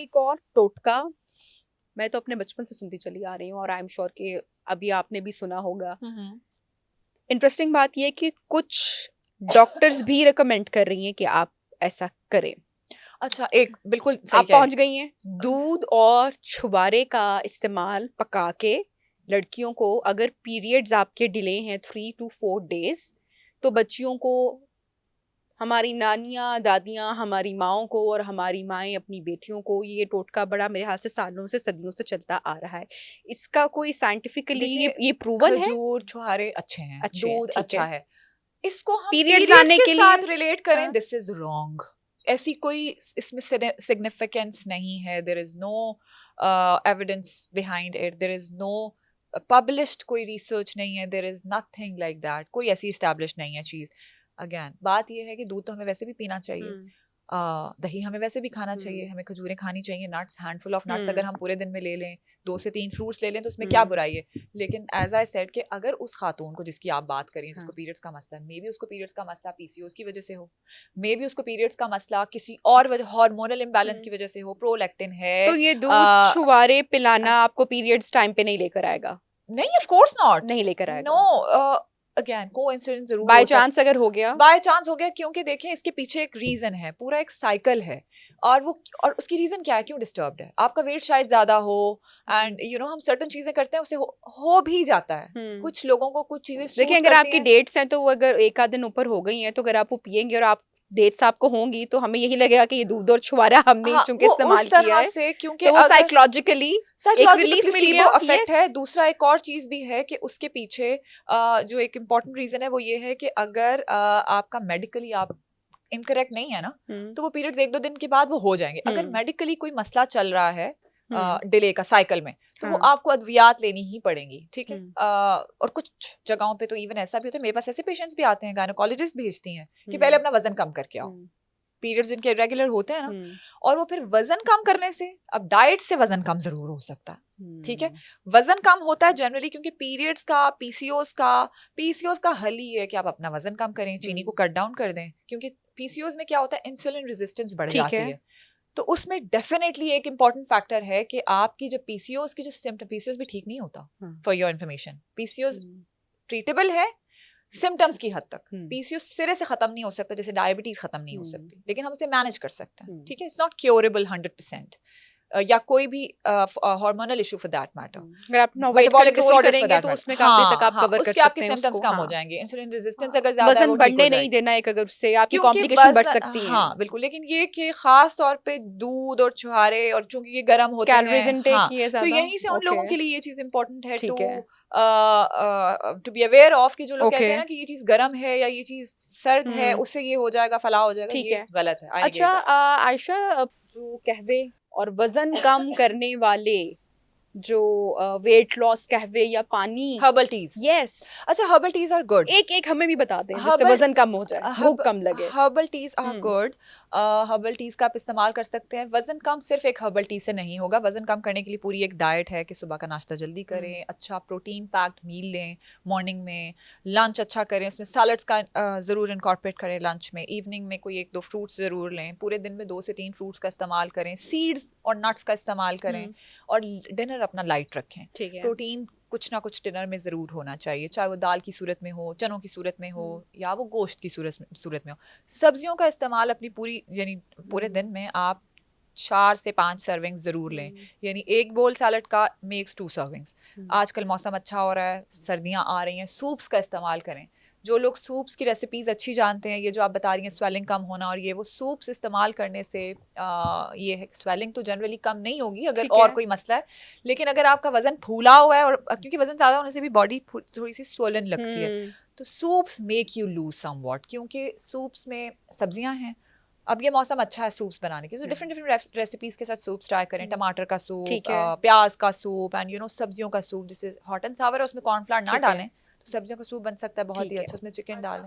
एक और टोटका मैं तो अपने बचपन से सुनती चली आ रही हूँ और आई एम श्योर कि अभी आपने भी सुना होगा। इंटरेस्टिंग बात यह है कि कुछ डॉक्टर्स भी रिकमेंड कर रही हैं कि आप ऐसा करें। अच्छा, एक बिल्कुल सही आप पहुंच गई हैं। दूध और छुबारे का इस्तेमाल पका के लड़कियों को, अगर पीरियड्स आपके डिले हैं 3 to 4 days, तो बच्चियों को, हमारी नानियाँ दादियाँ हमारी माओं को और हमारी माएँ अपनी बेटियों को ये टोटका बड़ा मेरे हाथ से सालों से सदियों से चलता आ रहा है। इसका कोई साइंटिफिकली ये प्रूवन है? खजूर छुहारे अच्छे हैं, अच्छे हैं, दूध ठीक अच्छा है। इसको हम पीरियड्स पीरियड्स लाने के के लिए साथ रिलेट करें, हाँ। This is wrong. ऐसी कोई इसमें सिग्निफिकेंस नहीं है, there is no evidence behind it, there is no published कोई रिसर्च नहीं है, there is nothing like that, कोई ऐसी इस्टेब्लिश नहीं है चीज। अगेन बात यह है कि दूध तो हमें वैसे भी पीना चाहिए, दही हमें वैसे भी खाना चाहिए, हमें खजूरें खानी चाहिए, नट्स, हैंडफुल ऑफ नट्स अगर हम पूरे दिन में ले लें, 2 से 3 फ्रूट्स ले लें तो उसमें क्या बुराई है। लेकिन एज आई सेड कि अगर उस खातून को जिसकी आप बात करें जिसको पीरियड्स का मसला है, मे बी उसको पीरियड्स का मसला पीसीओएस की वजह से हो, मे बी उसको पीरियड्स का मसला किसी और वजह हार्मोनल इम्बैलेंस की वजह से हो, प्रोलैक्टिन है, तो ये दूध छुआरे पिलाना आपको पीरियड्स टाइम पे नहीं लेकर आएगा? नहीं, ऑफ कोर्स नॉट, नहीं लेकर आएगा। नो। अगेन कोइंसिडेंस जरूर बाय हो सकता, चांस अगर हो गया, बाय चांस हो गया, क्योंकि देखिए इसके पीछे एक रीजन है, पूरा एक साइकिल है, और वो, और उसकी रीजन क्या है, क्यों डिस्टर्ब्ड है, आपका वेट शायद ज्यादा हो, एंड यू नो हम सर्टन चीजें करते हैं उससे हो भी जाता है। कुछ लोगों को कुछ चीजें देखिए सूट अगर करती आपकी हैं। डेट्स हैं तो वो अगर एक आध दिन ऊपर हो गई हैं, तो अगर आप वो पियेंगे और आप डेट्स आपको होंगी तो हमें यही लगेगा कि ये दूध और छुआरा हमने हाँ, चूंकि वो इस्तेमाल उस किया तरह है, से, क्योंकि तो वो अगर साइकोलॉजिकली एक साइकोलॉजिकल रिलीफ मिल प्लेसिबो गया। इफेक्ट है। यस। दूसरा एक और चीज भी है कि उसके पीछे जो एक इम्पॉर्टेंट रीजन है वो ये है कि अगर आपका मेडिकली आप इनकरेक्ट नहीं है ना, तो वो पीरियड्स 1-2 दिन के बाद वो हो जाएंगे। अगर मेडिकली कोई मसला चल रहा है डिले का साइकिल में, तो वो आपको अद्वियात लेनी ही पड़ेंगी, ठीक है। और कुछ जगहों पे तो इवन ऐसा भी होता है, मेरे पास ऐसे पेशेंट्स भी आते हैं, गायनोकोलॉजिस्ट भेजती हैं कि पहले अपना वजन कम करके आओ, पीरियड्स जिनके इरेगुलर होते हैं ना, और वो फिर वजन कम करने से, अब डाइट से वजन कम जरूर हो सकता है, ठीक है। वजन कम होता है जनरली क्योंकि पीरियड्स का, पीसीओएस का हल ही है कि आप अपना वजन कम करें, चीनी को कट डाउन कर दें, क्योंकि पीसीओएस में क्या होता है, इंसुलिन रेजिस्टेंस बढ़ जाती है। तो उसमें डेफिनेटली एक इंपॉर्टेंट फैक्टर है कि आपकी जो पीसीओएस की जो सिम्टम, पीसीओएस भी ठीक नहीं होता, for your information, PCOS treatable है सिम्टम्स की हद तक, पीसीओएस सिरे से खत्म नहीं हो सकता, जैसे डायबिटीज खत्म नहीं हो सकती, लेकिन हम उसे मैनेज कर सकते हैं, ठीक है। इट्स नॉट क्योरेबल 100%, या कोई भी hormonal issue for that matter, अगर आप अपना weight metabolic control disorders for करेंगे दैट तो मैटर, उसमें काफी तक आप हाँ, कवर कर उसके आपके सकते हैं सिम्टम्स उसको। कम हो जाएंगे, इंसुलिन रेजिस्टेंस अगर ज्यादा है वजन वो ठीक बढ़ने हो नहीं जाएगी, देना है, अगर उससे आपकी क्योंकि कॉम्प्लिकेशन बढ़ वजन, सकती हैं। हाँ बिल्कुल, लेकिन ये कि खास तौर पे दूध और छुहारे, और चूंकि ये गर्म होते कैलोरीज हैं, इनटेक हाँ, की है तो ज्यादा। यहीं से उन लोगों के लिए ये चीज इंपॉर्टेंट है टू बी अवेयर ऑफ, कि जो लोग कहते हैं ना कि ये चीज गर्म है या ये चीज सर्द है, उससे ये हो जाएगा, फला हो जाएगा, ठीक ये है। गलत है। अच्छा आयशा, जो कहवे और वजन कम करने वाले जो वेट लॉस कहवे या पानी, हर्बल टीज, यस, अच्छा हर्बल टीज आर गुड, एक एक हमें भी बता दें जिससे हर्बल वजन कम हो जाए, भूख कम लगे। Herbal teas are good, herbal teas का आप इस्तेमाल कर सकते हैं। वजन कम सिर्फ एक हर्बल टी से नहीं होगा, वजन कम करने के लिए पूरी एक डाइट है कि सुबह का नाश्ता जल्दी करें, अच्छा प्रोटीन पैक्ड मील लें मॉर्निंग में, लंच अच्छा करें, उसमें सैलड्स का ज़रूर इनकॉर्पोरेट करें लंच में, इवनिंग में कोई 1-2 फ्रूट्स ज़रूर लें, पूरे दिन में 2 से 3 फ्रूट्स का इस्तेमाल करें, सीड्स और नट्स का इस्तेमाल करें, और डिनर अपना लाइट रखें। प्रोटीन कुछ ना कुछ डिनर में ज़रूर होना चाहिए, चाहे वो दाल की सूरत में हो, चनों की सूरत में हो, या वो गोश्त की सूरत में हो। सब्जियों का इस्तेमाल अपनी पूरी, यानी पूरे दिन में आप 4 से 5 सर्विंग्स ज़रूर लें, यानी एक बोल सैलड का मेक्स 2 सर्विंग्स। आजकल मौसम अच्छा हो रहा है, सर्दियाँ आ रही हैं, सूप्स का इस्तेमाल करें। जो लोग सूप्स की रेसिपीज़ अच्छी जानते हैं, ये जो आप बता रही हैं स्वेलिंग कम होना और ये वो, सूप्स इस्तेमाल करने से ये है, स्वेलिंग तो जनरली कम नहीं होगी अगर और कोई मसला है, लेकिन अगर आपका वजन फूला हुआ है, और क्योंकि वजन ज़्यादा होने से भी बॉडी थोड़ी सी स्वोलन लगती है, तो soups make you lose somewhat, क्योंकि सूप्स में सब्जियां हैं। अब ये मौसम अच्छा है सूप्स बनाने के, तो डिफरेंट रेसिपीज के साथ सूप्स ट्राई करें, टमाटर का सूप, प्याज का सूप, एंड यू नो सब्जियों का सूप, जिससे हॉट एंड सावर है, उसमें कॉर्नफ्लावर ना डालें, तो सब्जियों का सूप बन सकता है बहुत ही अच्छा, उसमें चिकन डालें।